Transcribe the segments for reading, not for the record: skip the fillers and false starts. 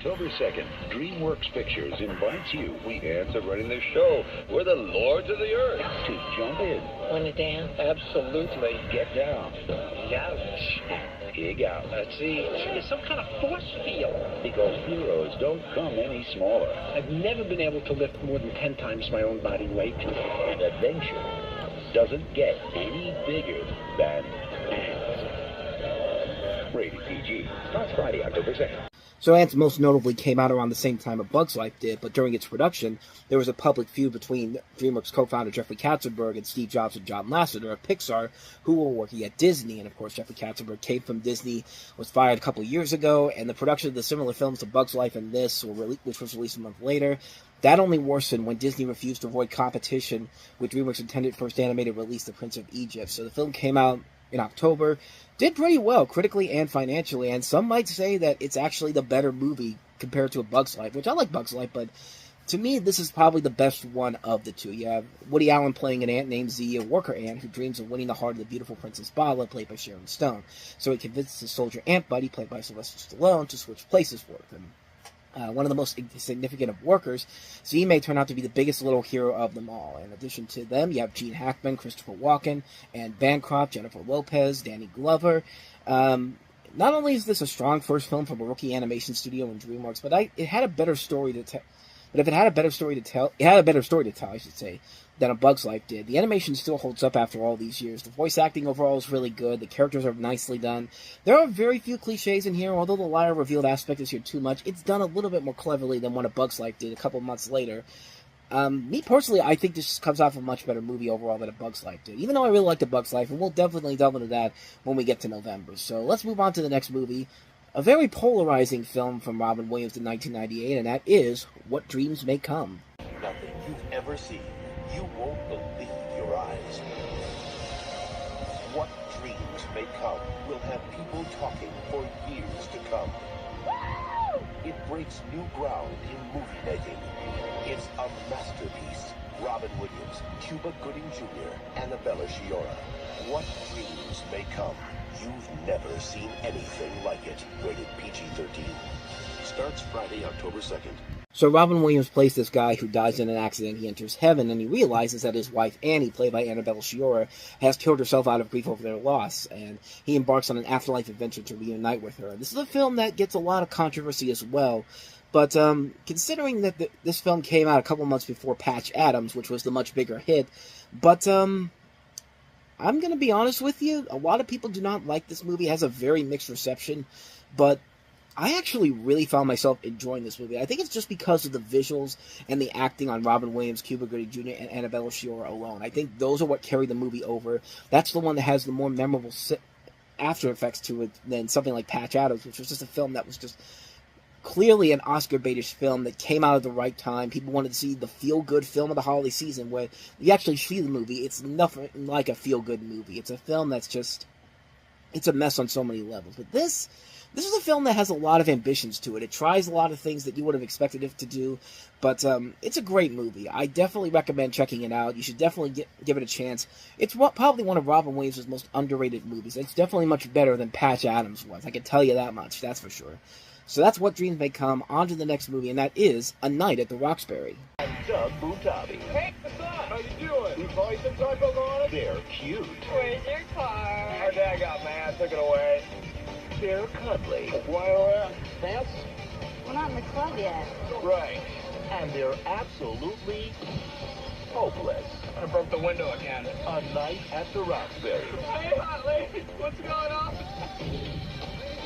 October 2nd, DreamWorks Pictures invites you, we ants are running the show. We're the lords of the earth. To jump in. Want to dance? Absolutely. Get down. Ouch. And pig out. See, there's some kind of force field. Because heroes don't come any smaller. I've never been able to lift more than 10 times my own body weight. And adventure doesn't get any bigger than ants. Rated PG. Starts Friday, October 2nd. So Ants most notably came out around the same time A Bug's Life did, but during its production, there was a public feud between DreamWorks co-founder Jeffrey Katzenberg and Steve Jobs and John Lasseter of Pixar, who were working at Disney. And of course, Jeffrey Katzenberg came from Disney, was fired a couple of years ago, and the production of the similar films A Bug's Life and this, which was released a month later, that only worsened when Disney refused to avoid competition with DreamWorks' intended first animated release, The Prince of Egypt. So the film came out in October, did pretty well critically and financially, and some might say that it's actually the better movie compared to A Bug's Life, which I like Bug's Life, but to me, this is probably the best one of the two. You have Woody Allen playing an ant named Z, a worker ant who dreams of winning the heart of the beautiful Princess Bala, played by Sharon Stone. So he convinces his soldier ant buddy, played by Sylvester Stallone, to switch places with him. One of the most significant of workers, Z may turn out to be the biggest little hero of them all. In addition to them, you have Gene Hackman, Christopher Walken, Anne Bancroft, Jennifer Lopez, Danny Glover. Not only is this a strong first film from a rookie animation studio in DreamWorks, but it had a better story to tell. But if it had a better story to tell, I should say, than A Bug's Life did. The animation still holds up after all these years. The voice acting overall is really good. The characters are nicely done. There are very few cliches in here, although the liar revealed aspect is here too much. It's done a little bit more cleverly than what A Bug's Life did a couple months later. Me personally, I think this comes off a much better movie overall than A Bug's Life did, even though I really like A Bug's Life, and we'll definitely delve into that when we get to November. So let's move on to the next movie. A very polarizing film from Robin Williams in 1998, and that is What Dreams May Come. Nothing you've ever seen. You won't believe your eyes. What Dreams May Come will have people talking for years to come. It breaks new ground in movie making. It's a masterpiece. Robin Williams, Cuba Gooding Jr., Annabella Sciorra. What Dreams May Come. You've never seen anything like it. Rated PG-13. Starts Friday, October 2nd. So Robin Williams plays this guy who dies in an accident. He enters heaven, and he realizes that his wife, Annie, played by Annabella Sciorra, has killed herself out of grief over their loss, and he embarks on an afterlife adventure to reunite with her. This is a film that gets a lot of controversy as well, but considering that this film came out a couple months before Patch Adams, which was the much bigger hit, but I'm going to be honest with you, a lot of people do not like this movie. It has a very mixed reception, but I actually really found myself enjoying this movie. I think it's just because of the visuals and the acting on Robin Williams, Cuba Gooding Jr., and Annabella Sciorra alone. I think those are what carry the movie over. That's the one that has the more memorable after effects to it than something like Patch Adams, which was just a film that was just clearly an Oscar-baitish film that came out at the right time. People wanted to see the feel-good film of the holiday season, where you actually see the movie. It's nothing like a feel-good movie. It's a film that's just, it's a mess on so many levels. But this is a film that has a lot of ambitions to it. It tries a lot of things that you would have expected it to do, but it's a great movie. I definitely recommend checking it out. You should definitely give it a chance. It's probably one of Robin Williams' most underrated movies. It's definitely much better than Patch Adams was. I can tell you that much, that's for sure. So that's What Dreams May Come. On to the next movie, and that is A Night at the Roxbury. I'm Doug Butabi. Hey, what's up? How you doing? You probably some typos on it? They're cute. Where's your car? Our dad got mad, took it away. They're cuddly. Why wear pants? We're not in the club yet. Right. And they're absolutely hopeless. I broke the window again. A Night at the Roxbury. Hey, hot lady, what's going on?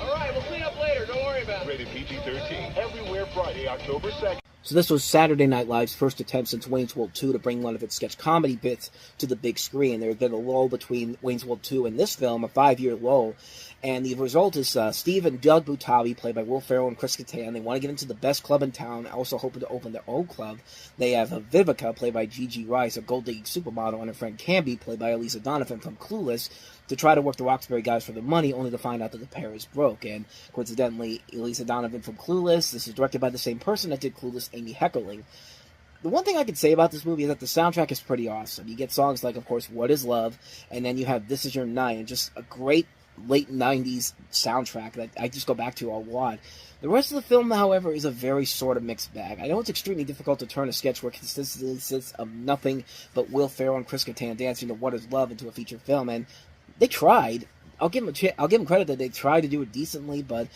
All right, we'll clean up later. Don't worry about it. Rated PG-13. Everywhere Friday, October 2nd. So this was Saturday Night Live's first attempt since Wayne's World 2 to bring one of its sketch comedy bits to the big screen. There had been a lull between Wayne's World 2 and this film, a 5-year lull. And the result is Steve and Doug Butabi, played by Will Ferrell and Chris Kattan. They want to get into the best club in town, also hoping to open their own club. They have Vivica, played by Gigi Rice, a gold-digging supermodel, and her friend Canby, played by Elisa Donovan from Clueless, to try to work the Roxbury guys for their money, only to find out that the pair is broke. And coincidentally, Elisa Donovan from Clueless, this is directed by the same person that did Clueless, Amy Heckerling. The one thing I could say about this movie is that the soundtrack is pretty awesome. You get songs like, of course, What Is Love, and then you have This Is Your Night, and just a great late 90s soundtrack that I just go back to a lot. The rest of the film, however, is a very sort of mixed bag. I know it's extremely difficult to turn a sketch where consistency consists of nothing but Will Ferrell and Chris Kattan dancing to What Is Love into a feature film, and they tried. I'll give them credit that they tried to do it decently, but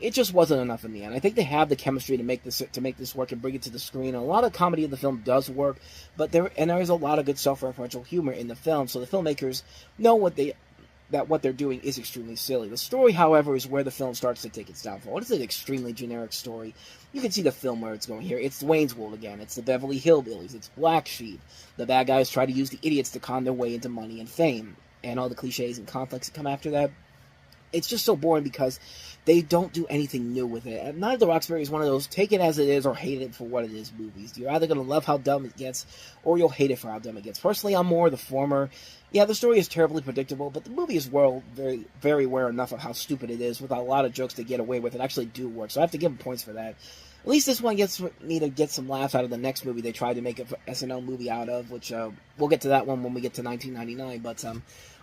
it just wasn't enough in the end. I think they have the chemistry to make this work and bring it to the screen. A lot of comedy in the film does work, but there is a lot of good self-referential humor in the film, so the filmmakers know that what they're doing is extremely silly. The story, however, is where the film starts to take its downfall. It's an extremely generic story. You can see the film where it's going here. It's Wayne's World again. It's the Beverly Hillbillies. It's Black Sheep. The bad guys try to use the idiots to con their way into money and fame. And all the cliches and conflicts that come after that. It's just so boring because they don't do anything new with it. And Night of the Roxbury is one of those take it as it is or hate it for what it is movies. You're either going to love how dumb it gets or you'll hate it for how dumb it gets. Personally, I'm more the former. Yeah, the story is terribly predictable, but the movie is very, very aware enough of how stupid it is with a lot of jokes they get away with and actually do work. So I have to give them points for that. At least this one gets me to get some laughs out of the next movie they tried to make an SNL movie out of, which we'll get to that one when we get to 1999. But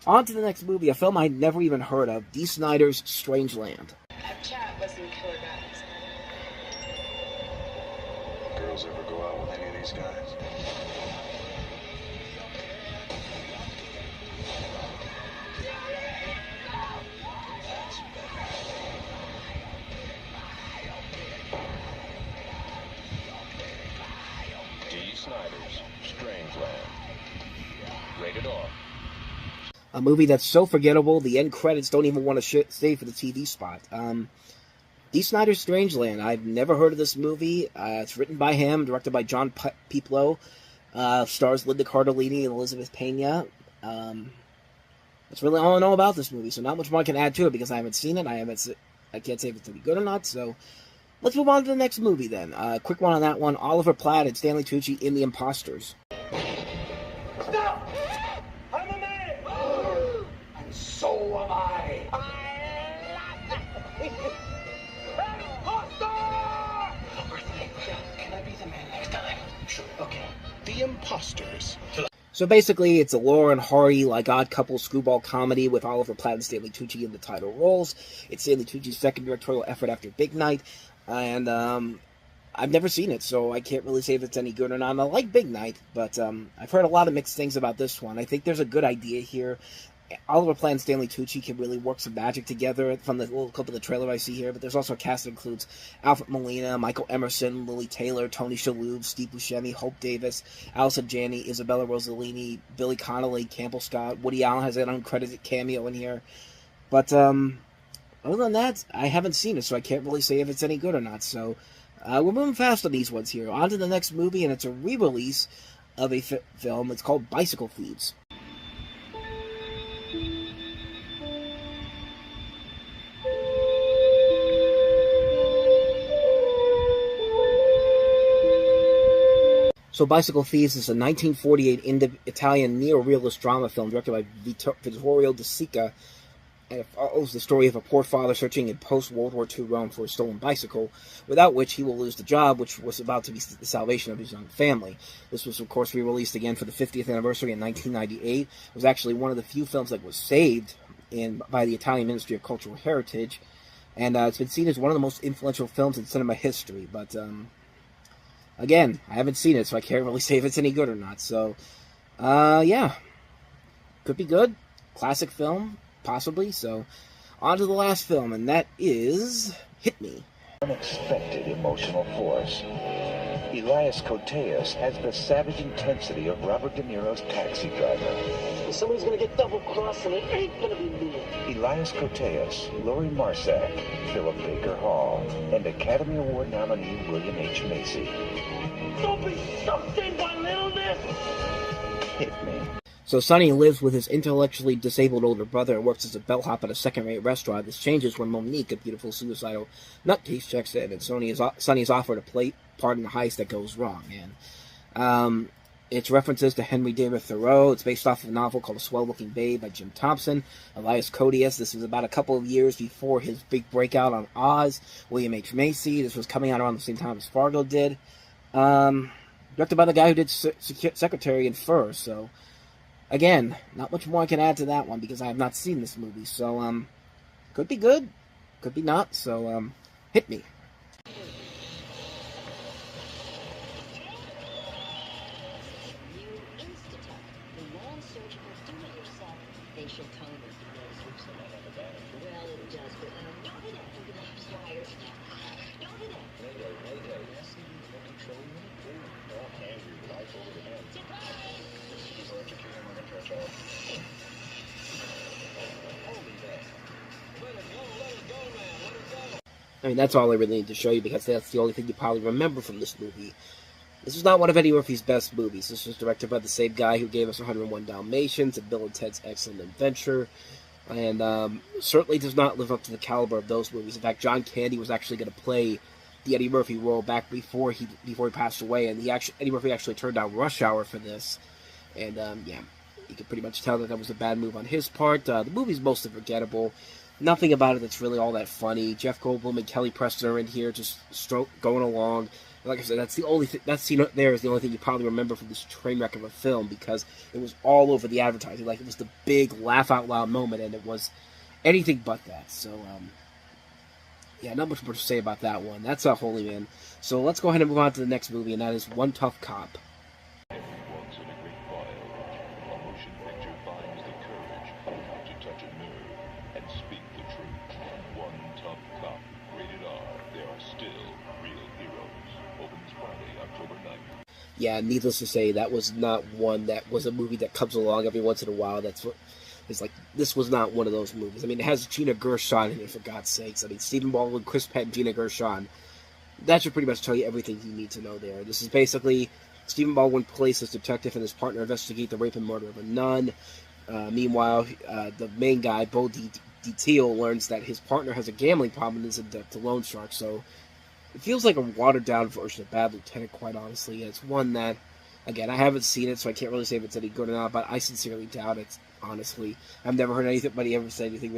on to the next movie, a film I'd never even heard of, Dee Snider's Strangeland. I've chat with some killer guys. Girls ever go out with any of these guys? Dee Snider's Strangeland. Rated R. A movie that's so forgettable, the end credits don't even want to stay for the TV spot. Dee Snider's Strangeland. I've never heard of this movie. It's written by him, directed by John Piplo. Stars Linda Cardellini and Elizabeth Pena. That's really all I know about this movie, so not much more I can add to it because I haven't seen it. I can't say if it's any good or not, so let's move on to the next movie then. Quick one on that one. Oliver Platt and Stanley Tucci in The Imposters. Stop! I'm a man! And so am I. Can I be the man next time? Sure. Okay. The Imposters. So basically, it's a Laura and Hardy, like odd couple screwball comedy with Oliver Platt and Stanley Tucci in the title roles. It's Stanley Tucci's second directorial effort after Big Night, and I've never seen it, so I can't really say if it's any good or not. And I like Big Night, but I've heard a lot of mixed things about this one. I think there's a good idea here. Oliver Platt and Stanley Tucci can really work some magic together from the little clip of the trailer I see here, but there's also a cast that includes Alfred Molina, Michael Emerson, Lily Taylor, Tony Shalhoub, Steve Buscemi, Hope Davis, Allison Janney, Isabella Rossellini, Billy Connolly, Campbell Scott. Woody Allen has an uncredited cameo in here. But other than that, I haven't seen it, so I can't really say if it's any good or not. So we're moving fast on these ones here. On to the next movie, and it's a re-release of a film. It's called Bicycle Thieves. So Bicycle Thieves is a 1948 Italian neo-realist drama film directed by Vittorio De Sica, and it follows the story of a poor father searching in post-World War II Rome for a stolen bicycle, without which he will lose the job, which was about to be the salvation of his young family. This was, of course, re-released again for the 50th anniversary in 1998. It was actually one of the few films that was saved by the Italian Ministry of Cultural Heritage, and it's been seen as one of the most influential films in cinema history, but again, I haven't seen it, so I can't really say if it's any good or not. So, yeah. Could be good. Classic film, possibly. So, on to the last film, and that is Hit Me. Unexpected emotional force. Elias Koteas has the savage intensity of Robert De Niro's Taxi Driver. Somebody's gonna get double-crossed, and it ain't gonna be me. Elias Koteas, Laurie Marsack, Philip Baker Hall, and Academy Award nominee William H. Macy. Don't be stuffed in by littleness! Hit Me. So Sonny lives with his intellectually disabled older brother and works as a bellhop at a second-rate restaurant. This changes when Monique, a beautiful suicidal nutcase, checks in, and Sonny is offered a part in the heist that goes wrong. And it's references to Henry David Thoreau. It's based off of a novel called A Swell-Looking Babe by Jim Thompson. Elias Koteas, this was about a couple of years before his big breakout on Oz. William H. Macy, this was coming out around the same time as Fargo did. Directed by the guy who did Secretary and Fur, so Again, not much more I can add to that one because I have not seen this movie. So, could be good, could be not. So, hit me. I mean, that's all I really need to show you because that's the only thing you probably remember from this movie. This is not one of Eddie Murphy's best movies. This was directed by the same guy who gave us 101 Dalmatians and Bill and Ted's Excellent Adventure, and certainly does not live up to the caliber of those movies. In fact, John Candy was actually going to play the Eddie Murphy role back before he passed away, and Eddie Murphy actually turned down Rush Hour for this. And yeah, you can pretty much tell that was a bad move on his part. The movie's mostly forgettable. Nothing about it that's really all that funny. Jeff Goldblum and Kelly Preston are in here, just going along. Like I said, that's the only thing. That scene there is the only thing you probably remember from this train wreck of a film because it was all over the advertising. Like it was the big laugh out loud moment, and it was anything but that. So, yeah, not much more to say about that one. That's a Holy Man. So let's go ahead and move on to the next movie, and that is One Tough Cop. Once in a great while, a motion picture finds the courage not to touch a nerve and speak the truth. One Tough Cop, rated R. There are still real heroes. Opens Friday, October 9th. Yeah, needless to say, that was not one that was a movie that comes along every once in a while. That's what it's like. This was not one of those movies. I mean, it has Gina Gershon in it, for God's sakes. I mean, Stephen Baldwin, Chris Penn, Gina Gershon. That should pretty much tell you everything you need to know there. This is basically Stephen Baldwin plays his detective and his partner investigate the rape and murder of a nun. Meanwhile, the main guy, Bo DiTio, learns that his partner has a gambling problem and is in debt to loan sharks. So it feels like a watered-down version of Bad Lieutenant, quite honestly. And it's one that, again, I haven't seen it, so I can't really say if it's any good or not, but I sincerely doubt it, honestly. I've never heard anybody ever say anything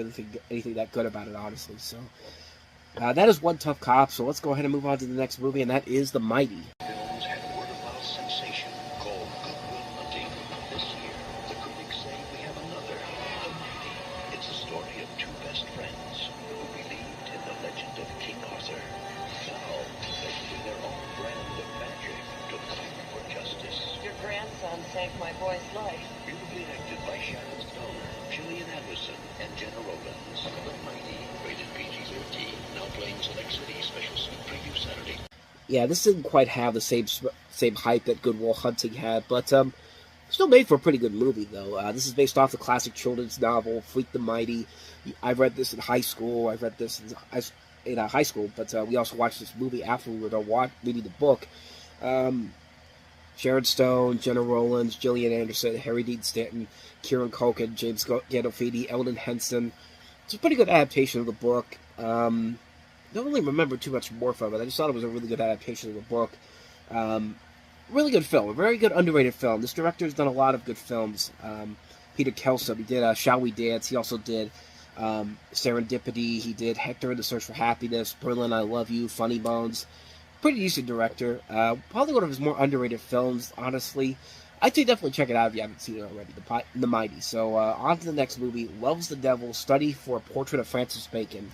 that good about it, honestly. So that is One Tough Cop, so let's go ahead and move on to the next movie, and that is The Mighty. Films had word-of-mouth sensation called Good Will Hunting. This year, the critics say we have another, The Mighty. It's a story of two best friends who believed in the legend of King Arthur. Now, they do their own brand of magic to fight for justice. Your grandson saved my boy's life. Beautifully acted by Sharon Stone, Gillian Anderson, and Jenna Rollins. The Mighty, rated PG-13, now playing Select City special sneak preview Saturday. Yeah, this didn't quite have the same hype that Good Will Hunting had, but still made for a pretty good movie, though. This is based off the classic children's novel, Freak the Mighty. I read this in high school. I read this in high school, but we also watched this movie after we were done reading the book. Sharon Stone, Jenna Rollins, Gillian Anderson, Harry Dean Stanton, Kieran Culkin, James Gandolfini, Eldon Henson. It's a pretty good adaptation of the book. Don't really remember too much more from it. I just thought it was a really good adaptation of the book. Really good film. A very good underrated film. This director's done a lot of good films. Peter Kelso, he did Shall We Dance. He also did Serendipity. He did Hector and the Search for Happiness, Berlin, I Love You, Funny Bones. Pretty decent director. Probably one of his more underrated films, honestly. I'd say definitely check it out if you haven't seen it already, The Mighty. So, on to the next movie, Love's the Devil, Study for a Portrait of Francis Bacon.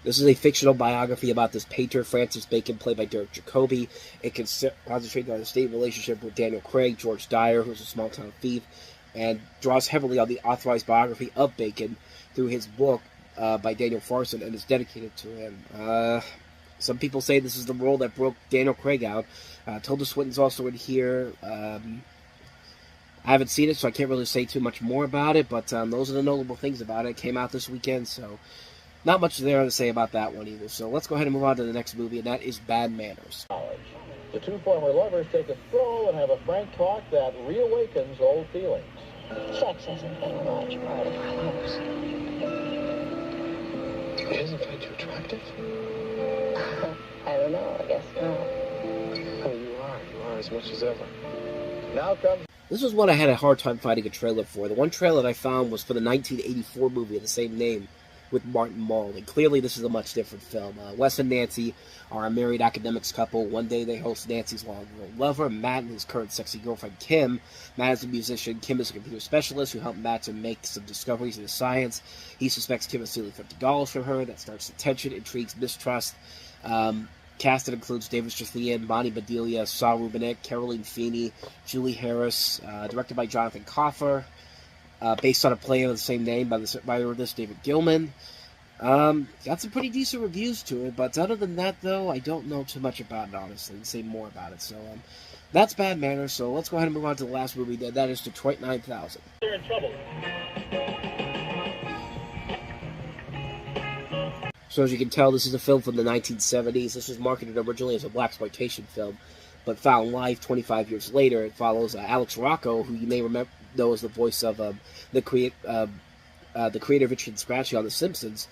This is a fictional biography about this painter, Francis Bacon, played by Derek Jacobi. It can concentrate on his state relationship with Daniel Craig, George Dyer, who's a small-town thief, and draws heavily on the authorized biography of Bacon through his book by Daniel Farson, and is dedicated to him. Some people say this is the role that broke Daniel Craig out. Tilda Swinton's also in here. I haven't seen it, so I can't really say too much more about it, but those are the notable things about it. It came out this weekend, so not much there to say about that one either. So let's go ahead and move on to the next movie, and that is Bad Manners. The two former lovers take a stroll and have a frank talk that reawakens old feelings. Sex hasn't been a large part of our lives. He doesn't find you attractive? I don't know, I guess not. Oh, you are as much as ever. Now comes... This was one I had a hard time finding a trailer for. The one trailer that I found was for the 1984 movie of the same name, with Martin Mull. And clearly this is a much different film. Wes and Nancy are a married academics couple. One day they host Nancy's long-ago lover, Matt, and his current sexy girlfriend, Kim. Matt is a musician. Kim is a computer specialist who helped Matt to make some discoveries in his science. He suspects Kim is stealing $50 from her. That starts the tension, intrigues, mistrust. Cast that includes David Strathairn, Bonnie Bedelia, Saul Rubinek, Caroline Feeney, Julie Harris, directed by Jonathan Coffer, based on a play of the same name by the writer of this, David Gilman. Got some pretty decent reviews to it, but other than that, though, I don't know too much about it, honestly, and say more about it. So, that's Bad Manners, so let's go ahead and move on to the last movie, that is Detroit 9000. They're in trouble. So as you can tell, this is a film from the 1970s. This was marketed originally as a blaxploitation film, but found life 25 years later. It follows Alex Rocco, who you may know as the voice of the creator of Itchy and Scratchy on The Simpsons.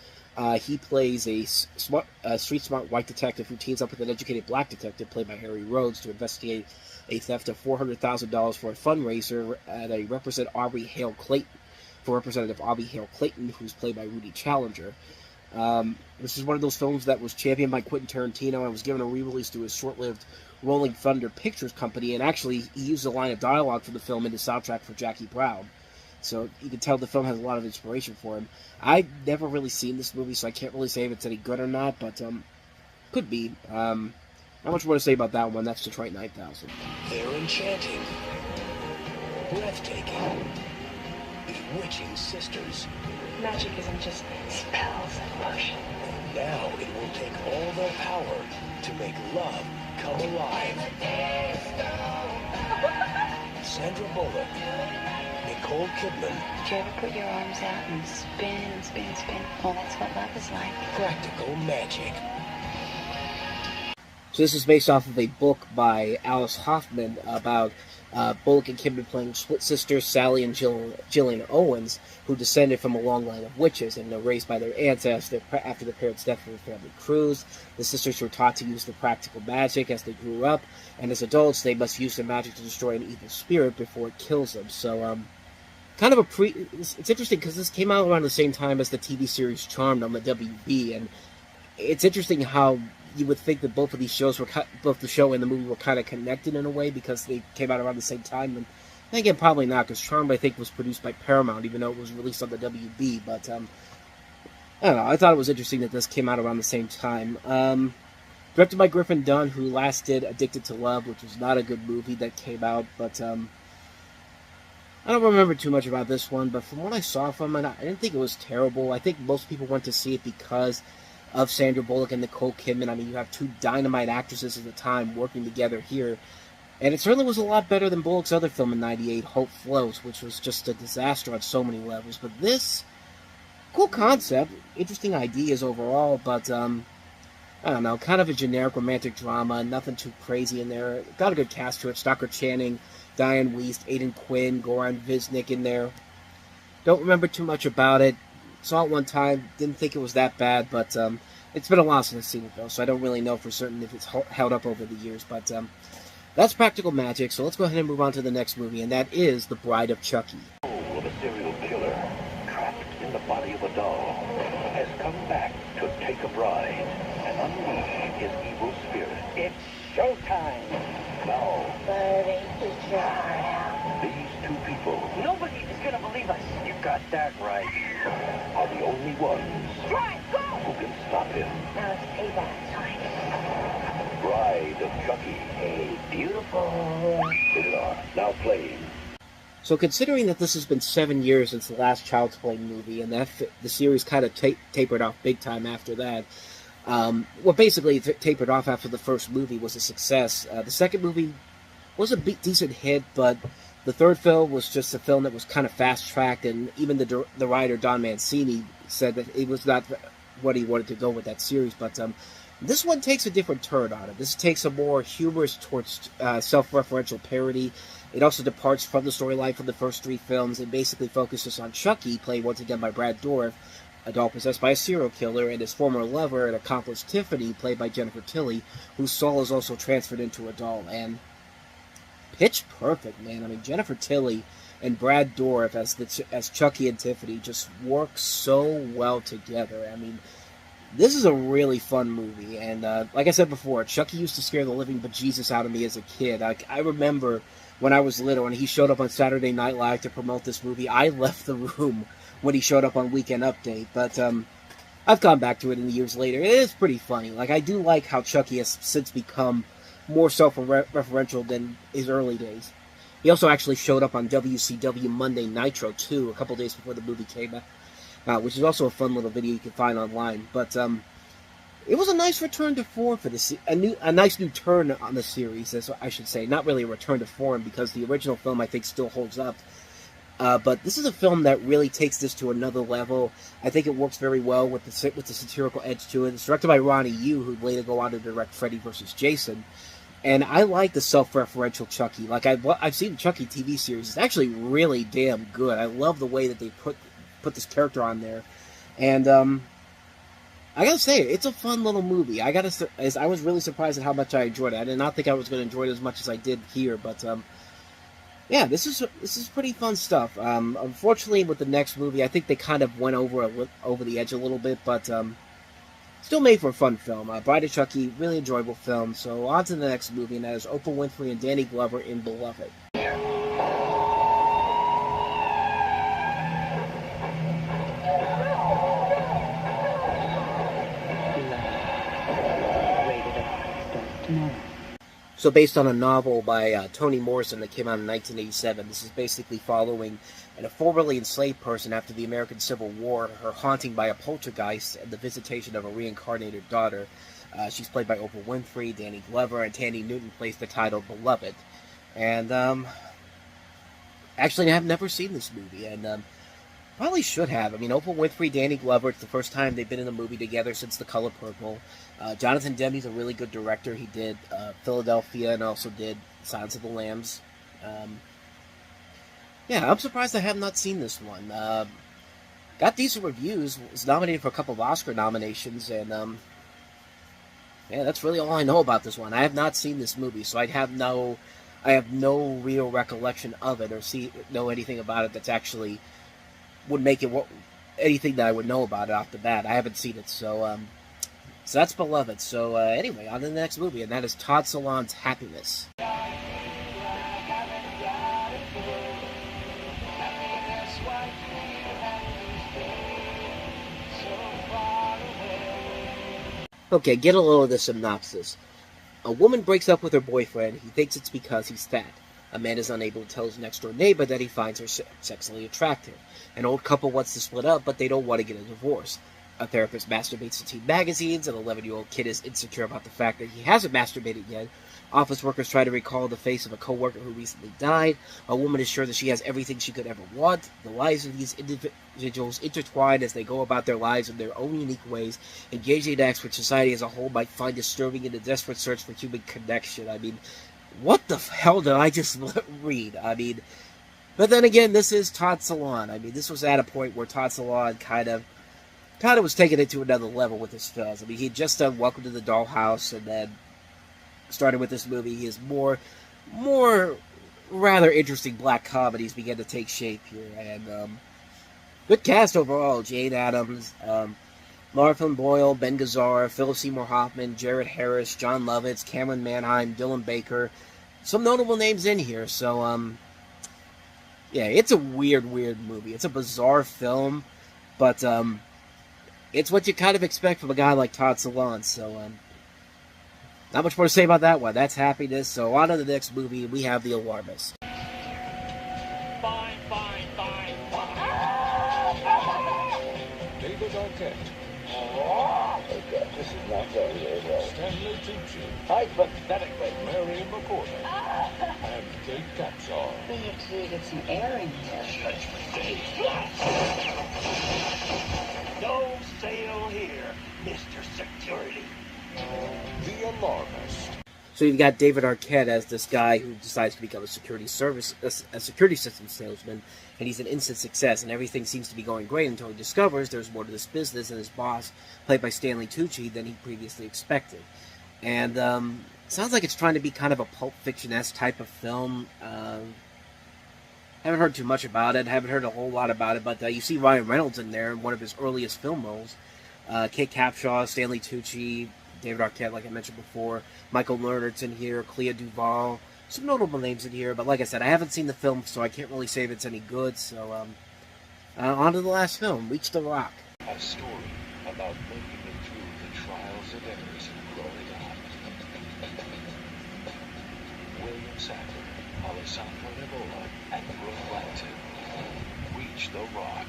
He plays a street-smart white detective who teams up with an educated black detective, played by Harry Rhodes, to investigate a theft of $400,000 for a fundraiser at a Representative Aubrey Hale Clayton, who's played by Rudy Challenger. This is one of those films that was championed by Quentin Tarantino and was given a re-release to his short-lived Rolling Thunder Pictures Company, and actually he used a line of dialogue from the film in the soundtrack for Jackie Brown. So you can tell the film has a lot of inspiration for him. I've never really seen this movie, so I can't really say if it's any good or not, but could be. Not much more to say about that one. That's Detroit 9000. They're enchanting, breathtaking, bewitching sisters. Magic isn't just spells and potions. And now it will take all their power to make love come alive. Sandra Bullock, Nicole Kidman. Did you ever put your arms out and spin and spin and spin? Well, that's what love is like. Practical magic. So this is based off of a book by Alice Hoffman about Bullock and Kidman playing split sisters, Sally and Gillian Owens, who descended from a long line of witches and were raised by their aunts after their parents' death from a family cruise. The sisters were taught to use the practical magic as they grew up, and as adults they must use the magic to destroy an evil spirit before it kills them. So, kind of it's interesting because this came out around the same time as the TV series Charmed on the WB, and it's interesting how you would think that both of these shows both the show and the movie were kind of connected in a way because they came out around the same time. And again, probably not, because Charmed, I think, was produced by Paramount, even though it was released on the WB. But, I don't know, I thought it was interesting that this came out around the same time. Directed by Griffin Dunn, who last did Addicted to Love, which was not a good movie that came out, but, I don't remember too much about this one, but from what I saw from it, I didn't think it was terrible. I think most people went to see it because of Sandra Bullock and Nicole Kidman. I mean, you have two dynamite actresses at the time working together here. And it certainly was a lot better than Bullock's other film in '98, Hope Floats, which was just a disaster on so many levels. But this, cool concept, interesting ideas overall, but, I don't know, kind of a generic romantic drama, nothing too crazy in there. Got a good cast to it. Stockard Channing, Diane Wiest, Aidan Quinn, Goran Visnik in there. Don't remember too much about it. Saw it one time, didn't think it was that bad, but it's been a while since I've seen it, though, so I don't really know for certain if it's held up over the years, but that's Practical Magic, so let's go ahead and move on to the next movie, and that is The Bride of Chucky. The soul of a serial killer, trapped in the body of a doll, has come back to take a bride and unleash his evil spirit. It's showtime. Now, Birdie, eat your heart out. these two people Nobody is going to believe us. You got that right. are the only ones Drive, go! who can stop him. Now it's payback time. Bride of Chucky. Hey, beautiful. Rated R. Now playing. So considering that this has been 7 years since the last Child's Play movie, and that the series kind of tapered off big time after that, basically tapered off after the first movie was a success. The second movie was a decent hit, but the third film was just a film that was kind of fast-tracked, and even the writer, Don Mancini, said that it was not what he wanted to go with that series, but this one takes a different turn on it. This takes a more humorous towards self-referential parody. It also departs from the storyline from the first three films and basically focuses on Chucky, played once again by Brad Dourif, a doll possessed by a serial killer, and his former lover and accomplice Tiffany, played by Jennifer Tilly, whose soul is also transferred into a doll. And pitch perfect, man. I mean, Jennifer Tilly and Brad Dourif as Chucky and Tiffany just work so well together. I mean, this is a really fun movie, and like I said before, Chucky used to scare the living bejesus out of me as a kid. I remember when I was little and he showed up on Saturday Night Live to promote this movie, I left the room when he showed up on Weekend Update, but I've gone back to it in the years later. It is pretty funny. Like, I do like how Chucky has since become more self-referential than his early days. He also actually showed up on WCW Monday Nitro, too, a couple days before the movie came out, which is also a fun little video you can find online. But it was a nice return to form for this, a nice new turn on the series, as I should say. Not really a return to form, because the original film, I think, still holds up. But this is a film that really takes this to another level. I think it works very well with the satirical edge to it. It's directed by Ronnie Yu, who'd later go on to direct Freddy vs. Jason. And I like the self-referential Chucky. Like, I've seen the Chucky TV series. It's actually really damn good. I love the way that they put this character on there. And I gotta say, it's a fun little movie. I was really surprised at how much I enjoyed it. I did not think I was going to enjoy it as much as I did here, but yeah, this is pretty fun stuff. Unfortunately, with the next movie, I think they kind of went over the edge a little bit, but still made for a fun film. Bride of Chucky, really enjoyable film. So on to the next movie, and that is Oprah Winfrey and Danny Glover in Beloved. So based on a novel by Toni Morrison that came out in 1987, this is basically following a formerly enslaved person after the American Civil War, her haunting by a poltergeist, and the visitation of a reincarnated daughter. She's played by Oprah Winfrey, Danny Glover, and Tandy Newton plays the title Beloved. And actually, I've never seen this movie, and probably should have. I mean, Oprah Winfrey, Danny Glover, it's the first time they've been in a movie together since The Color Purple. Jonathan Demme's a really good director. He did Philadelphia and also did Silence of the Lambs. Yeah, I'm surprised I have not seen this one. Got decent reviews. Was nominated for a couple of Oscar nominations, and yeah, that's really all I know about this one. I have not seen this movie, so I have no real recollection of it or know anything about it that's actually would make it anything that I would know about it off the bat. I haven't seen it, so that's Beloved. So anyway, on to the next movie, and that is Todd Solondz's Happiness. Okay, get a little of the synopsis. A woman breaks up with her boyfriend. He thinks it's because he's fat. A man is unable to tell his next-door neighbor that he finds her sexually attractive. An old couple wants to split up, but they don't want to get a divorce. A therapist masturbates to teen magazines. An 11-year-old kid is insecure about the fact that he hasn't masturbated yet. Office workers try to recall the face of a coworker who recently died. A woman is sure that she has everything she could ever want. The lives of these individuals intertwine as they go about their lives in their own unique ways, engaging acts which society as a whole might find disturbing in a desperate search for human connection. I mean, what the hell did I just read? I mean, but then again, this is Todd Solondz. I mean, this was at a point where Todd Solondz kind of was taking it to another level with his films. I mean, he'd just done Welcome to the Dollhouse, and then started with this movie. His more rather interesting black comedies began to take shape here, and good cast overall. Jane Addams, Laura Flynn Boyle, Ben Gazzara, Philip Seymour Hoffman, Jared Harris, John Lovitz, Cameron Manheim, Dylan Baker. Some notable names in here. So, yeah, it's a weird movie. It's a bizarre film, but it's what you kind of expect from a guy like Todd Solondz. So, not much more to say about that one. That's Happiness. So, on to the next movie, we have The Alarmist. Fine. David Arquette. Okay, this is not going very well. Stanley Tucci. Hypothetically. Mary McCormick. And Kate Capshaw. We need to get some air in here. No sale here, Mr. Security. The Alarmist. So you've got David Arquette as this guy who decides to become a security system salesman, and he's an instant success, and everything seems to be going great until he discovers there's more to this business, and his boss, played by Stanley Tucci, than he previously expected. And sounds like it's trying to be kind of a Pulp Fiction-esque type of film. Have Haven't heard too much about it. Haven't heard a whole lot about it, but you see Ryan Reynolds in there in one of his earliest film roles. Kate Capshaw, Stanley Tucci, David Arquette, like I mentioned before. Michael Lerner's in here, Clea Duvall. Some notable names in here, but like I said, I haven't seen the film, so I can't really say if it's any good. So, on to the last film, Reach the Rock. A story about making it through the trials and errors growing up. William Sadler, Alessandro Nivola, and Brooke Gladden. Reach the Rock.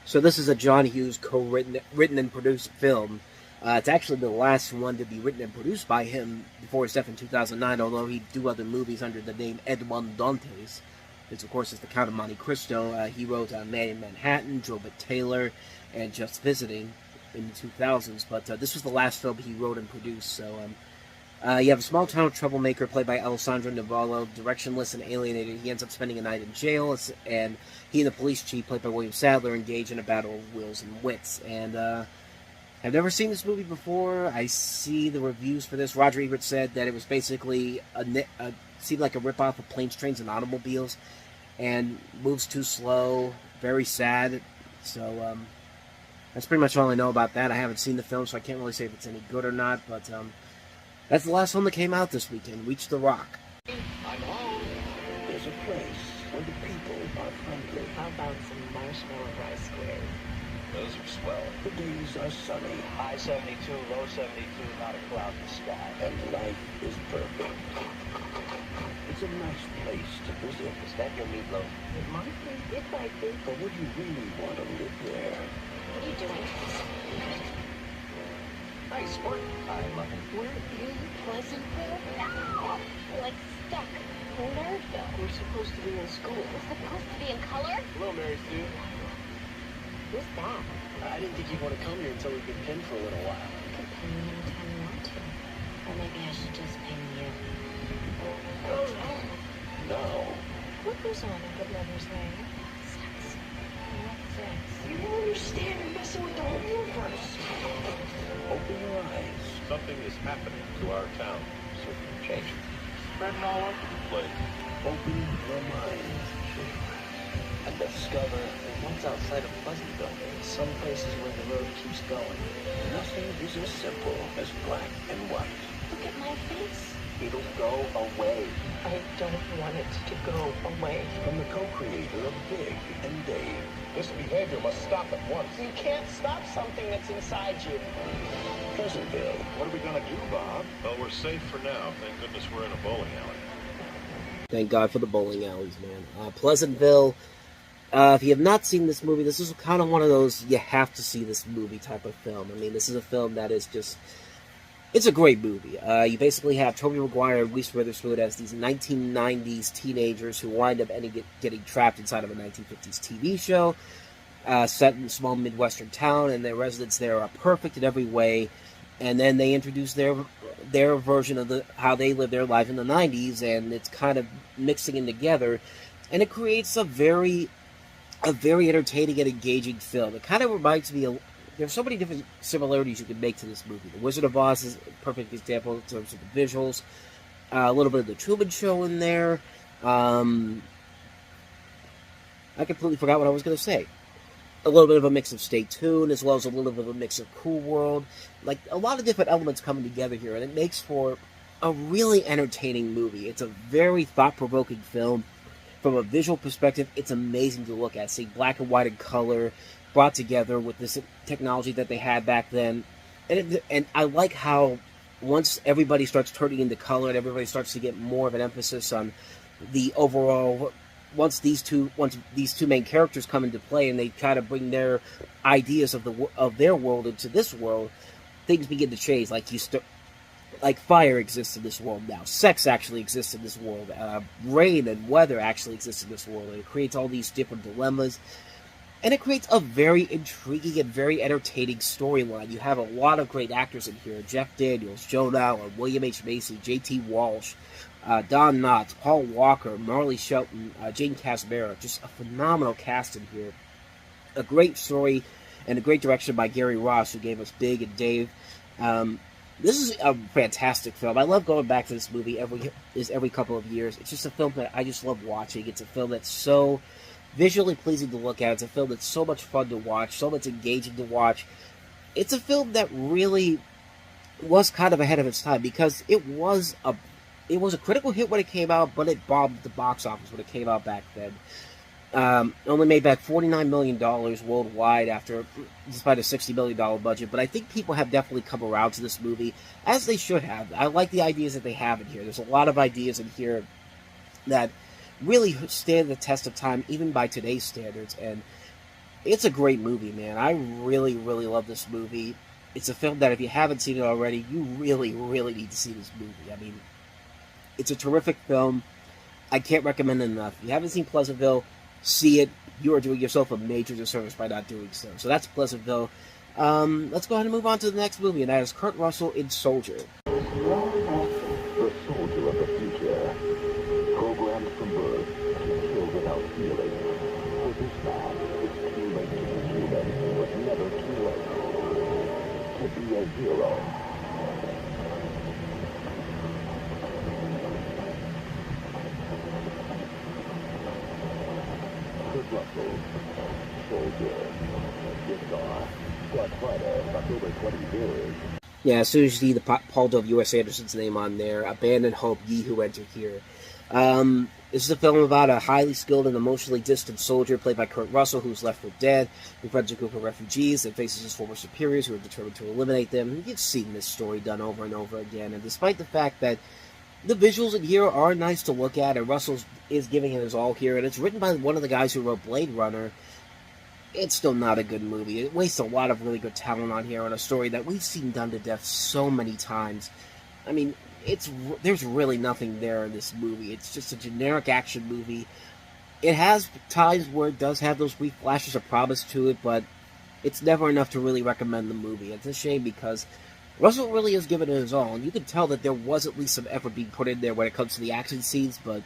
So this is a John Hughes written and produced film. It's actually the last one to be written and produced by him before his death in 2009, although he'd do other movies under the name Edmond Dantes. Which, of course, is The Count of Monte Cristo. He wrote Man in Manhattan, Joe Taylor, and Just Visiting in the 2000s. But this was the last film he wrote and produced. So you have a small-town troublemaker played by Alessandro Nivola, directionless and alienated. He ends up spending a night in jail, and he and the police chief, played by William Sadler, engage in a battle of wills and wits. And I've never seen this movie before. I see the reviews for this. Roger Ebert said that it was basically seemed like a ripoff of Planes, Trains, and Automobiles, and moves too slow, very sad. So that's pretty much all I know about that. I haven't seen the film, so I can't really say if it's any good or not, but that's the last one that came out this weekend, Reach the Rock. I'm home. There's a place where the people are friendly. How about some marshmallow rice squares? Those are swell. The days are sunny, High 72, low 72, not a cloud in the sky. and life is perfect. It's a nice place to visit. Is that your meatloaf? It might be. It might be. But would you really want to live there? What are you doing? Nice sport. I love it. We're in Pleasantville? No! We're like stuck in Nerdville. We're supposed to be in school. We're supposed to be in color? Hello, Mary Sue. Who's that? I didn't think you'd want to come here until we've been pinned for a little while. You can pay me anytime you want to. Or maybe I should just pay you. No. What goes on in Good Lovers Lane? Sex. What sex? You don't understand. You're messing with the whole universe. Open your eyes. Something is happening to our town. Something changing. Spreading all over the place. Open your mind. And discover Once outside of Pleasantville, some places where the road keeps going. nothing is as simple as black and white. Look at my face. It'll go away. I don't want it to go away. From the co-creator of Big and Dave. This behavior must stop at once. You can't stop something that's inside you. Pleasantville. What are we gonna do, Bob? Well, we're safe for now. Thank goodness we're in a bowling alley. Thank God for the bowling alleys, man. Pleasantville. If you have not seen this movie, this is kind of one of those you have to see this movie type of film. I mean, this is a film that is just... It's a great movie. You basically have Tobey Maguire and Reese Witherspoon as these 1990s teenagers who wind up getting trapped inside of a 1950s TV show set in a small Midwestern town, and their residents there are perfect in every way. And then they introduce their version of how they live their life in the 90s, and it's kind of mixing in together, and it creates a very entertaining and engaging film. It kind of reminds me of... There's so many different similarities you can make to this movie. The Wizard of Oz is a perfect example in terms of the visuals. A little bit of the Truman Show in there. I completely forgot what I was going to say. A little bit of a mix of Stay Tuned, as well as a little bit of a mix of Cool World. Like, a lot of different elements coming together here, and it makes for a really entertaining movie. It's a very thought-provoking film. From a visual perspective, it's amazing to look at. See black and white and color brought together with this technology that they had back then. And I like how once everybody starts turning into color and everybody starts to get more of an emphasis on the overall... Once these two main characters come into play and they kind of bring their ideas of their world into this world, things begin to change. Like fire exists in this world now. Sex actually exists in this world. Rain and weather actually exist in this world. And it creates all these different dilemmas. And it creates a very intriguing and very entertaining storyline. You have a lot of great actors in here. Jeff Daniels, Joan Allen, William H. Macy, J.T. Walsh, Don Knotts, Paul Walker, Marley Shelton, Jane Casmera. Just a phenomenal cast in here. A great story and a great direction by Gary Ross, who gave us Big and Dave. This is a fantastic film. I love going back to this movie every couple of years. It's just a film that I just love watching. It's a film that's so visually pleasing to look at. It's a film that's so much fun to watch, so much engaging to watch. It's a film that really was kind of ahead of its time because it was a critical hit when it came out, but it bombed the box office when it came out back then. Only made back $49 million worldwide despite a $60 million budget, but I think people have definitely come around to this movie, as they should have. I like the ideas that they have in here. There's a lot of ideas in here that really stand the test of time, even by today's standards, and it's a great movie, man. I really, really love this movie. It's a film that if you haven't seen it already, you really, really need to see this movie. I mean, it's a terrific film. I can't recommend it enough. If you haven't seen Pleasantville, see it. You are doing yourself a major disservice by not doing so. So that's Pleasantville. Let's go ahead and move on to the next movie, and that is Kurt Russell in Soldier. The soldier of the future, programmed from birth to kill without feeling. For this man, it's too late to be human, but never too late to be a hero. Kurt Russell, Soldier, Guitar, Black Friday, October 23rd. Yeah, as soon as you see the Paul W.S. Anderson's name on there, Abandon Hope, Ye Who Enter Here. This is a film about a highly skilled and emotionally distant soldier played by Kurt Russell who's left for dead, who befriends a group of refugees and faces his former superiors who are determined to eliminate them. You've seen this story done over and over again, and despite the fact that the visuals in here are nice to look at, and Russell is giving it his all here, and it's written by one of the guys who wrote Blade Runner, it's still not a good movie. It wastes a lot of really good talent on here on a story that we've seen done to death so many times. I mean, there's really nothing there in this movie. It's just a generic action movie. It has times where it does have those brief flashes of promise to it, but it's never enough to really recommend the movie. It's a shame because Russell really has given it his all, and you can tell that there was at least some effort being put in there when it comes to the action scenes, but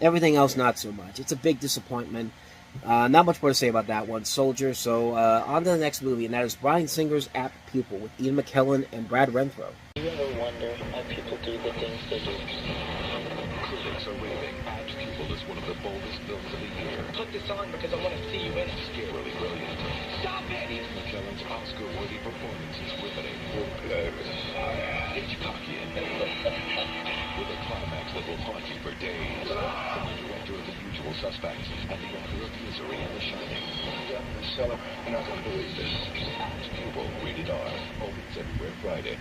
everything else not so much. It's a big disappointment. Not much more to say about that one, Soldier. So, on to the next movie, and that is Bryan Singer's Apt Pupil with Ian McKellen and Brad Renfro. Do you ever wonder how people do the things they do? Critics are raving. Apt Pupil is one of the boldest films of the year. Put this on because I want to see you in it. Scarily brilliant. Stop it! Ian McKellen's Oscar-worthy performance is riveting. Hitchcockian. With a climax that will haunt you for days. From the director of The Usual Suspects and the author of Misery and The Shining. Down in the cellar. You're not going to believe this. Apt Pupil, rated R. Opens everywhere Friday.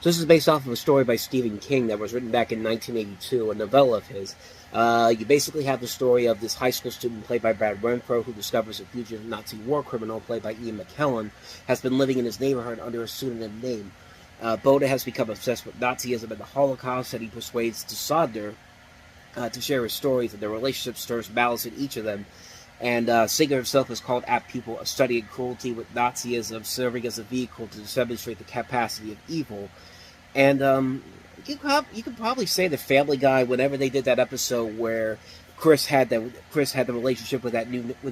So this is based off of a story by Stephen King that was written back in 1982, a novella of his. You basically have the story of this high school student played by Brad Renfro who discovers a fugitive Nazi war criminal played by Ian McKellen has been living in his neighborhood under a pseudonym name. Boda has become obsessed with Nazism and the Holocaust, and he persuades Sonder to share his stories, and their relationship stirs malice in each of them. And Singer himself has called Apt Pupil a study in cruelty with Nazism serving as a vehicle to demonstrate the capacity of evil. And you could probably say the Family Guy, whenever they did that episode where Chris had the relationship with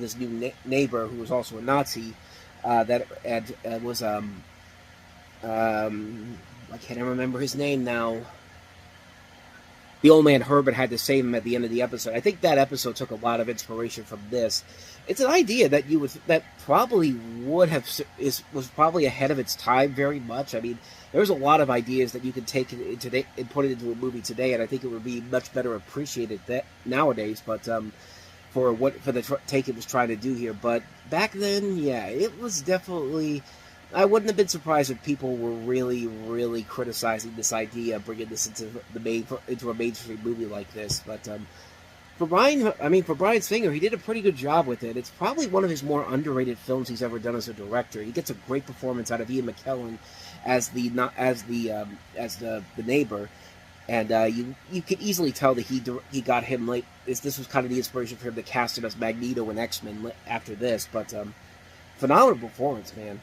his new neighbor who was also a Nazi, I can't remember his name now. The old man Herbert had to save him at the end of the episode. I think that episode took a lot of inspiration from this. It's an idea that was probably ahead of its time very much. I mean, there's a lot of ideas that you could take and put it into a movie today, and I think it would be much better appreciated nowadays. But for the take it was trying to do here, but back then, yeah, it was definitely. I wouldn't have been surprised if people were really, really criticizing this idea, bringing this into a mainstream movie like this. But for Bryan Singer, he did a pretty good job with it. It's probably one of his more underrated films he's ever done as a director. He gets a great performance out of Ian McKellen as the neighbor, and you could easily tell that he got him late. This was kind of the inspiration for him to cast him as Magneto in X-Men after this. But phenomenal performance, man.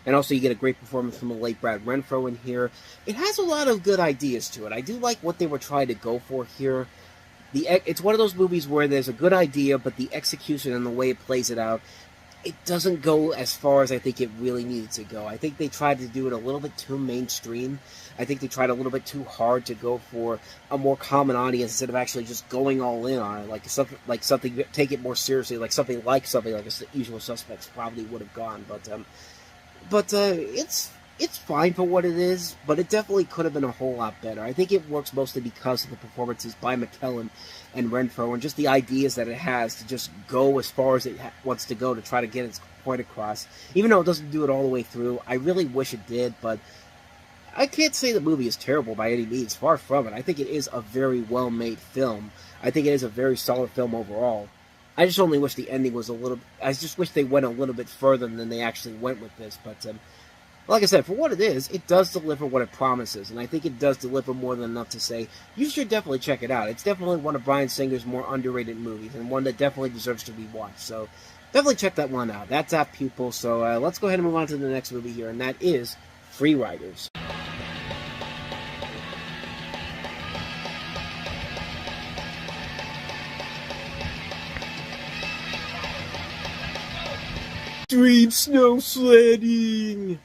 And also you get a great performance from the late Brad Renfro in here. It has a lot of good ideas to it. I do like what they were trying to go for here. It's one of those movies where there's a good idea, but the execution and the way it plays it out, it doesn't go as far as I think it really needed to go. I think they tried to do it a little bit too mainstream. I think they tried a little bit too hard to go for a more common audience instead of actually just going all in on it, like something take it more seriously, like something like The Usual Suspects probably would have gone. But it's fine for what it is, but it definitely could have been a whole lot better. I think it works mostly because of the performances by McKellen and Renfro, and just the ideas that it has to just go as far as it wants to go to try to get its point across. Even though it doesn't do it all the way through, I really wish it did, but I can't say the movie is terrible by any means, far from it. I think it is a very well-made film. I think it is a very solid film overall. I just only wish the ending was I just wish they went a little bit further than they actually went with this, but like I said, for what it is, it does deliver what it promises, and I think it does deliver more than enough to say, you should definitely check it out. It's definitely one of Bryan Singer's more underrated movies, and one that definitely deserves to be watched, so definitely check that one out. That's Apt Pupil, so let's go ahead and move on to the next movie here, and that is Free Riders. Street snow sledding!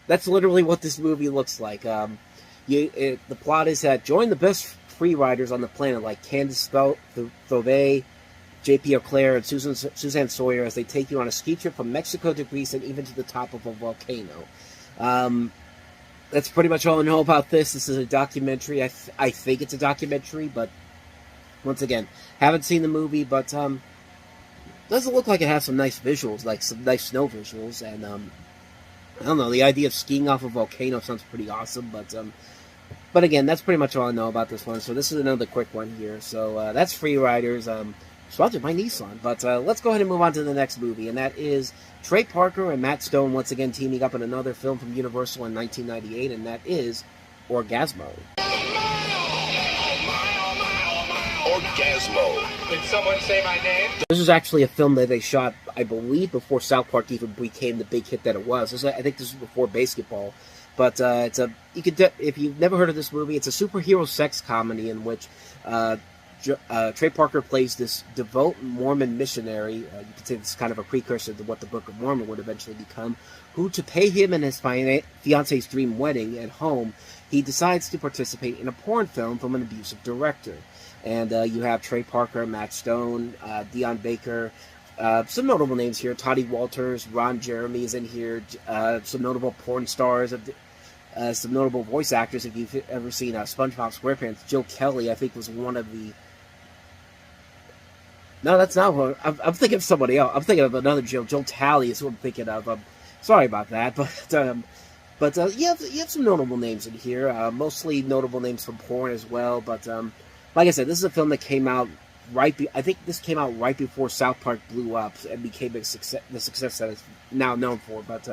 That's literally what this movie looks like. The plot is that join the best free riders on the planet, like Candace Thauvet, J.P. Auclair, and Suzanne Sawyer, as they take you on a ski trip from Mexico to Greece and even to the top of a volcano. That's pretty much all I know about this. This is a documentary. I think it's a documentary, but once again, haven't seen the movie, but doesn't look like it has some nice visuals, like some nice snow visuals, and I don't know, the idea of skiing off a volcano sounds pretty awesome, but again, that's pretty much all I know about this one, so this is another quick one here. So that's Free Riders, sponsored by Nissan, but let's go ahead and move on to the next movie, and that is Trey Parker and Matt Stone once again teaming up in another film from Universal in 1998, and that is Orgasmo. Orgasmo. Did someone say my name? This is actually a film that they shot, I believe, before South Park even became the big hit that it was. I think this was before Basketball, but if you've never heard of this movie, it's a superhero sex comedy in which Trey Parker plays this devout Mormon missionary. You could say it's kind of a precursor to what the Book of Mormon would eventually become, who, to pay him and his fiance's dream wedding at home, he decides to participate in a porn film from an abusive director. And you have Trey Parker, Matt Stone, Dion Baker, some notable names here. Toddy Walters, Ron Jeremy is in here. Some notable porn stars, some notable voice actors. If you've ever seen SpongeBob SquarePants, Jill Kelly, I think, was one of the... No, that's not one. I'm thinking of somebody else. I'm thinking of another Jill. Jill Talley is who I'm thinking of. Sorry about that, but you have some notable names in here. Mostly notable names from porn as well, but... like I said, this is a film that came out I think this came out right before South Park blew up and became the success that it's now known for. But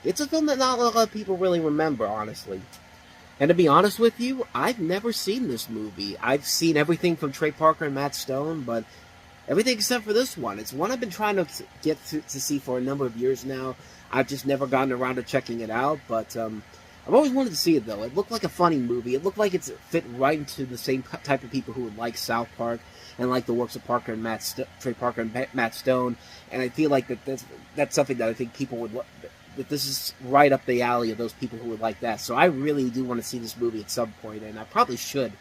it's a film that not a lot of people really remember, honestly. And to be honest with you, I've never seen this movie. I've seen everything from Trey Parker and Matt Stone, but everything except for this one. It's one I've been trying to get to see for a number of years now. I've just never gotten around to checking it out, but... I've always wanted to see it, though. It looked like a funny movie. It looked like it fit right into the same type of people who would like South Park and like the works of Trey Parker and Matt Stone. And I feel like that's something that I think people would... that this is right up the alley of those people who would like that. So I really do want to see this movie at some point, and I probably should,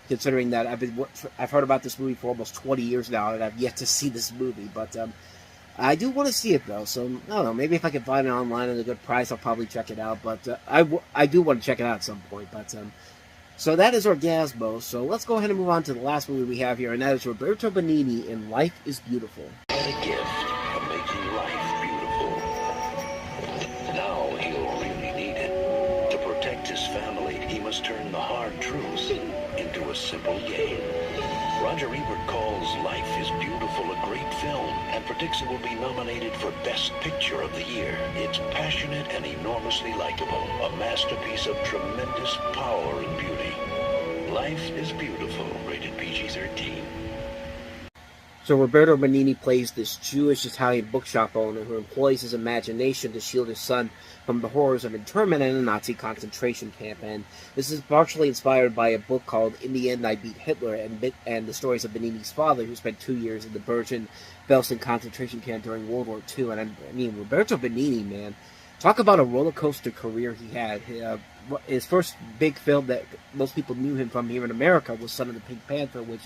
considering that I've heard about this movie for almost 20 years now, and I've yet to see this movie. But I do want to see it, though, so, I don't know, maybe if I can find it online at a good price, I'll probably check it out, but I do want to check it out at some point, but, so that is Orgasmo, so let's go ahead and move on to the last movie we have here, and that is Roberto Benigni in Life is Beautiful. And a gift of making life beautiful. Now he'll really need it. To protect his family, he must turn the hard truths into a simple game. Roger Ebert calls Life is Beautiful a great film and predicts it will be nominated for Best Picture of the Year. It's passionate and enormously likable, a masterpiece of tremendous power and beauty. Life is Beautiful, rated PG-13. So Roberto Benigni plays this Jewish Italian bookshop owner who employs his imagination to shield his son from the horrors of internment in a Nazi concentration camp. And this is partially inspired by a book called In the End I Beat Hitler, and the stories of Benigni's father, who spent 2 years in the Bergen-Belsen concentration camp during World War II. And I mean, Roberto Benigni, man, talk about a roller coaster career he had. His first big film that most people knew him from here in America was Son of the Pink Panther, which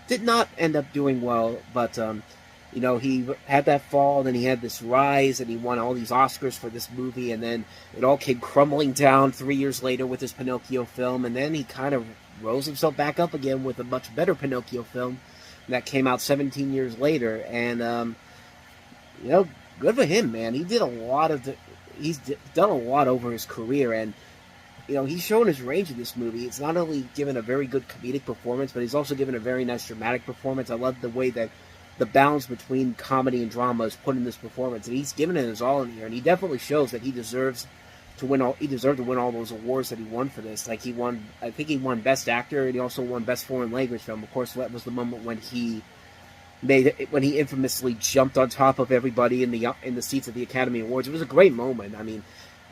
did not end up doing well, but, you know, he had that fall, then he had this rise, and he won all these Oscars for this movie, and then it all came crumbling down 3 years later with his Pinocchio film, and then he kind of rose himself back up again with a much better Pinocchio film that came out 17 years later, and, you know, good for him, man. He did a lot of he's done a lot over his career, and you know, he's shown his range in this movie. It's not only given a very good comedic performance, but he's also given a very nice dramatic performance. I love the way that the balance between comedy and drama is put in this performance, and he's given it his all in here. And he definitely shows that he deserved to win all those awards that he won for this. Like, I think he won Best Actor, and he also won Best Foreign Language Film. Of course, that was the moment when he infamously jumped on top of everybody in the seats at the Academy Awards. It was a great moment. I mean,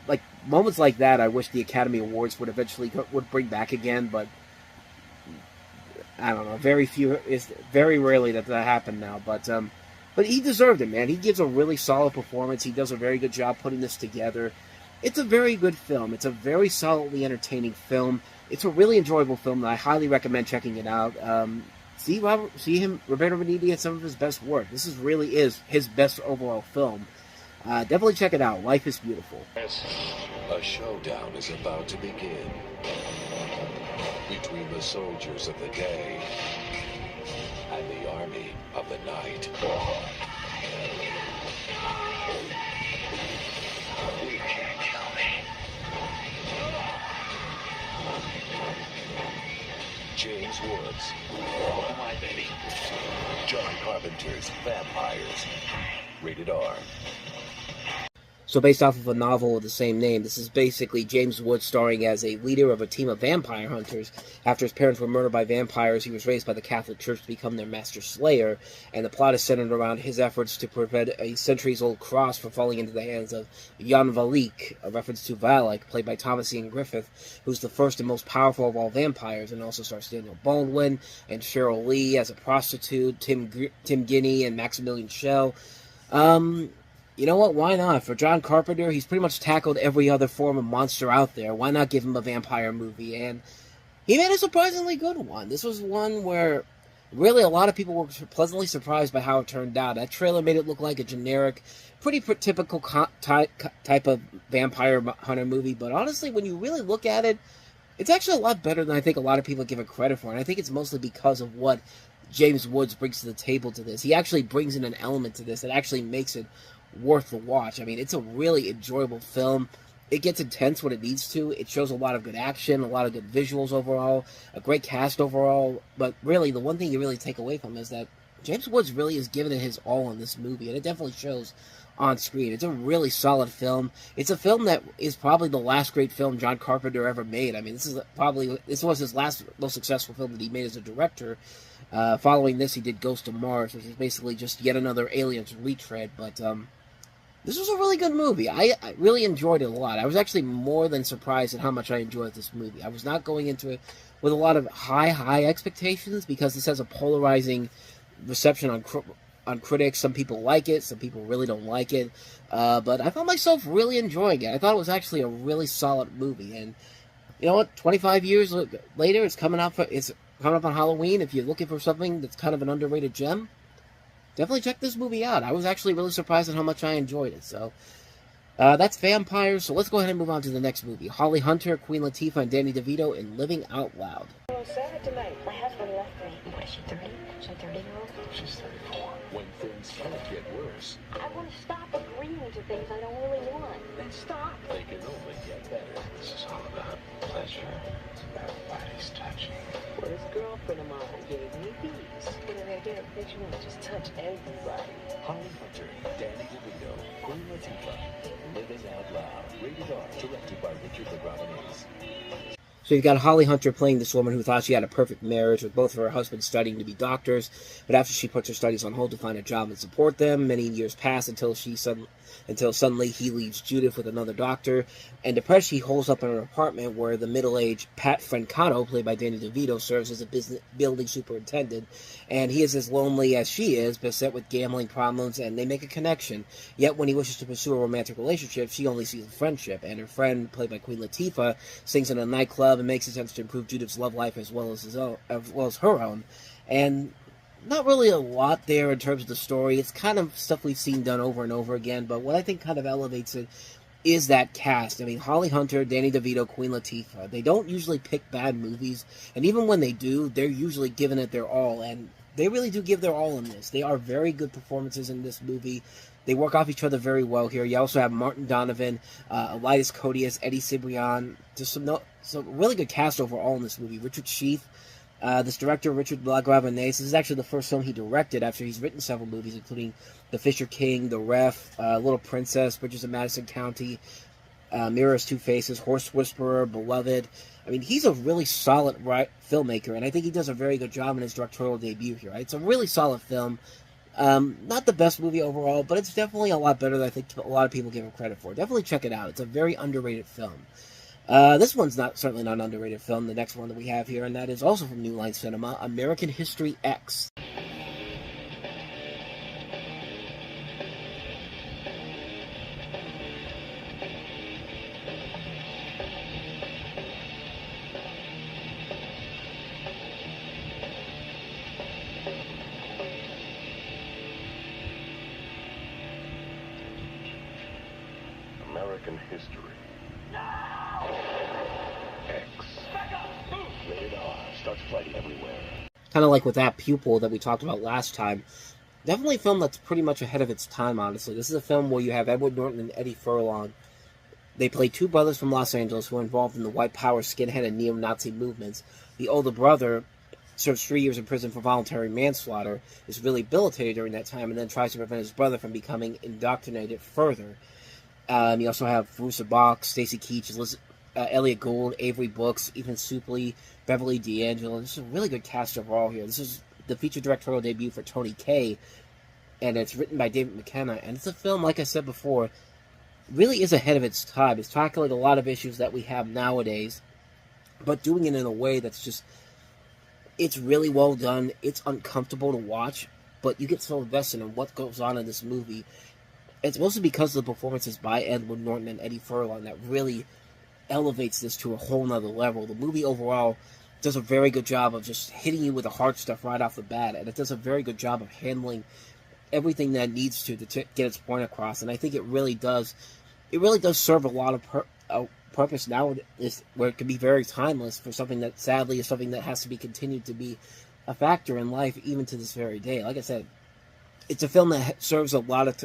like, moments like that, I wish the Academy Awards would eventually bring back again, but I don't know. It's very rarely that happened now, but he deserved it, man. He gives a really solid performance. He does a very good job putting this together. It's a very good film. It's a very solidly entertaining film. It's a really enjoyable film that I highly recommend checking it out. See Roberto Benigni at some of his best work. This really is his best overall film. Definitely check it out. Life is Beautiful. A showdown is about to begin between the soldiers of the day and the army of the night. You can't kill me. James Woods. Oh my baby. John Carpenter's Vampires. Rated R. So based off of a novel of the same name, this is basically James Woods starring as a leader of a team of vampire hunters. After his parents were murdered by vampires, he was raised by the Catholic Church to become their master slayer, and the plot is centered around his efforts to prevent a centuries-old cross from falling into the hands of Jan Valik, a reference to Valak, played by Thomas Ian Griffith, who's the first and most powerful of all vampires, and also stars Daniel Baldwin and Cheryl Lee as a prostitute, Tim Guinea and Maximilian Schell. You know what? Why not? For John Carpenter, he's pretty much tackled every other form of monster out there. Why not give him a vampire movie? And he made a surprisingly good one. This was one where really a lot of people were pleasantly surprised by how it turned out. That trailer made it look like a generic, pretty typical type of vampire hunter movie. But honestly, when you really look at it, it's actually a lot better than I think a lot of people give it credit for. And I think it's mostly because of what James Woods brings to the table to this. He actually brings in an element to this that actually makes it worth the watch. I mean, it's a really enjoyable film. It gets intense when it needs to. It shows a lot of good action, a lot of good visuals overall, a great cast overall. But really, the one thing you really take away from it is that James Woods really is giving it his all in this movie, and it definitely shows on screen. It's a really solid film. It's a film that is probably the last great film John Carpenter ever made. I mean, this was his last most successful film that he made as a director. Following this, he did Ghost of Mars, which is basically just yet another Aliens retread, but this was a really good movie. I really enjoyed it a lot. I was actually more than surprised at how much I enjoyed this movie. I was not going into it with a lot of high expectations because this has a polarizing reception on critics. Some people like it, some people really don't like it. But I found myself really enjoying it. I thought it was actually a really solid movie. And you know what? 25 years later, it's coming up on Halloween. If you're looking for something that's kind of an underrated gem, definitely check this movie out. I was actually really surprised at how much I enjoyed it. So, that's Vampires. So let's go ahead and move on to the next movie. Holly Hunter, Queen Latifah, and Danny DeVito in Living Out Loud. I'm sad tonight. My husband left me. What is she, 30? She's a 30-year-old? She's 34. When things can't get worse, I want to stop agreeing to things I don't really want. Then stop. they can only get better. This is all about pleasure. It's about bodies touching. Well, this girlfriend of mine gave me these. When I get a picture, I just touch everybody. Holly Hunter, Danny DeVito, Queen Latifah, Living Out Loud. Rated R. Directed by Richard the Robinese. So you've got Holly Hunter playing this woman who thought she had a perfect marriage with both of her husbands studying to be doctors, but after she puts her studies on hold to find a job and support them, many years pass until suddenly he leaves Judith with another doctor, and depressed she holds up in her apartment where the middle-aged Pat Francano, played by Danny DeVito, serves as a building superintendent, and he is as lonely as she is, beset with gambling problems, and they make a connection. Yet when he wishes to pursue a romantic relationship, she only sees a friendship, and her friend, played by Queen Latifah, sings in a nightclub and makes attempts to improve Judith's love life as well as her own. And not really a lot there in terms of the story. It's kind of stuff we've seen done over and over again, but what I think kind of elevates it is that cast. I mean, Holly Hunter, Danny DeVito, Queen Latifah. They don't usually pick bad movies, and even when they do, they're usually giving it their all, and they really do give their all in this. They are very good performances in this movie. They work off each other very well here. You also have Martin Donovan, Elias Codius, Eddie Cibrian. Just some really good cast overall in this movie. Richard Sheath, this director, Richard Lagravenese. This is actually the first film he directed after he's written several movies, including The Fisher King, The Ref, Little Princess, Bridges of Madison County, Mirror's Two Faces, Horse Whisperer, Beloved. I mean, he's a really solid filmmaker, and I think he does a very good job in his directorial debut here. Right? It's a really solid film. Not the best movie overall, but it's definitely a lot better than I think a lot of people give him credit for. Definitely check it out. It's a very underrated film. This one's certainly not an underrated film, the next one that we have here, and that is also from New Line Cinema, American History X. American History X. Rated R. Starts flighting everywhere. Kind of like with that Pupil that we talked about last time. Definitely a film that's pretty much ahead of its time, honestly. This is a film where you have Edward Norton and Eddie Furlong. They play two brothers from Los Angeles who are involved in the white power, skinhead, and neo-Nazi movements. The older brother serves 3 years in prison for voluntary manslaughter, is rehabilitated during that time, and then tries to prevent his brother from becoming indoctrinated further. You also have Verussa Balk, Stacy Keach, Elliot Gould, Avery Brooks, Ethan Suplee, Beverly D'Angelo. This is a really good cast overall here. This is the feature directorial debut for Tony Kaye, and it's written by David McKenna. And it's a film, like I said before, really is ahead of its time. It's tackling a lot of issues that we have nowadays, but doing it in a way that's just, it's really well done. It's uncomfortable to watch, but you get so invested in what goes on in this movie. It's mostly because of the performances by Edward Norton and Eddie Furlong that really elevates this to a whole nother level. The movie overall does a very good job of just hitting you with the hard stuff right off the bat, and it does a very good job of handling everything that it needs to get its point across. And I think it really does serve a lot of purpose now, where it can be very timeless for something that sadly is something that has to be continued to be a factor in life even to this very day. Like I said, it's a film that serves a lot of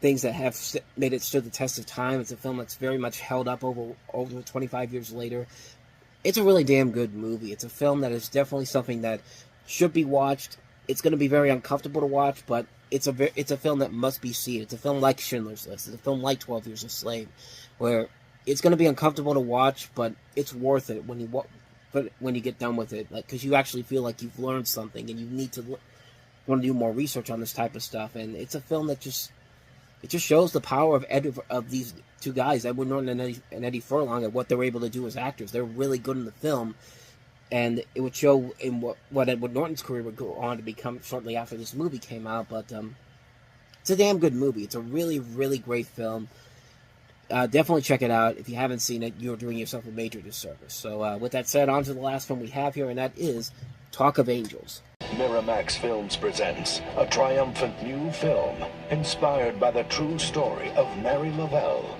things that have made it stood the test of time. It's a film that's very much held up over 25 years later. It's a really damn good movie. It's a film that is definitely something that should be watched. It's going to be very uncomfortable to watch, but it's a film that must be seen. It's a film like Schindler's List. It's a film like 12 Years a Slave, where it's going to be uncomfortable to watch, but it's worth it when you get done with it, because you actually feel like you've learned something, and you need to want to do more research on this type of stuff. And it's a film that just shows the power of these two guys, Edward Norton and Eddie Furlong, and what they're able to do as actors. They're really good in the film, and it would show in what Edward Norton's career would go on to become shortly after this movie came out. But it's a damn good movie. It's a really, really great film. Definitely check it out. If you haven't seen it, you're doing yourself a major disservice. So with that said, on to the last film we have here, and that is Talk of Angels. Miramax Films presents a triumphant new film inspired by the true story of Mary Lavelle.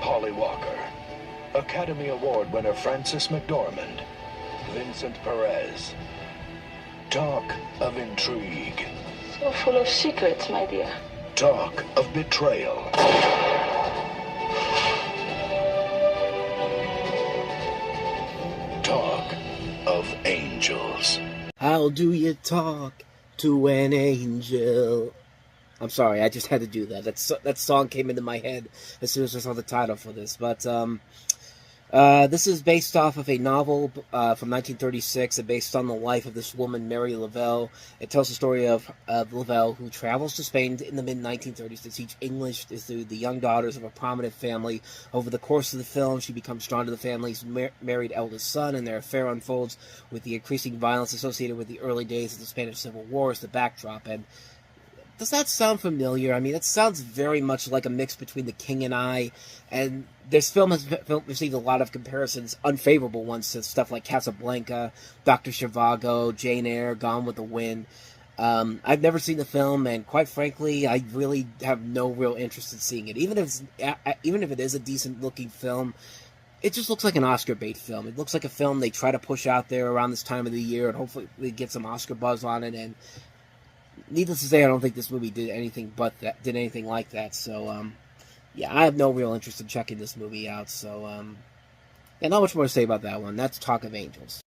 Polly Walker, Academy Award winner Frances McDormand, Vincent Perez. Talk of intrigue. So full of secrets, my dear. Talk of betrayal. Talk of angels. How do you talk to an angel? I'm sorry, I just had to do that. That song came into my head as soon as I saw the title for this. But This is based off of a novel from 1936, and based on the life of this woman, Mary Lavelle. It tells the story of Lavelle, who travels to Spain in the mid-1930s to teach English to the young daughters of a prominent family. Over the course of the film, she becomes drawn to the family's married eldest son, and their affair unfolds with the increasing violence associated with the early days of the Spanish Civil War as the backdrop. And does that sound familiar? I mean, it sounds very much like a mix between The King and I, and this film has received a lot of comparisons, unfavorable ones, to stuff like Casablanca, Dr. Zhivago, Jane Eyre, Gone with the Wind. I've never seen the film, and quite frankly, I really have no real interest in seeing it. Even if it is a decent-looking film, it just looks like an Oscar bait film. It looks like a film they try to push out there around this time of the year, and hopefully they get some Oscar buzz on it, and needless to say, I don't think this movie did anything like that. So, yeah, I have no real interest in checking this movie out. So, yeah, not much more to say about that one. That's Talk of Angels.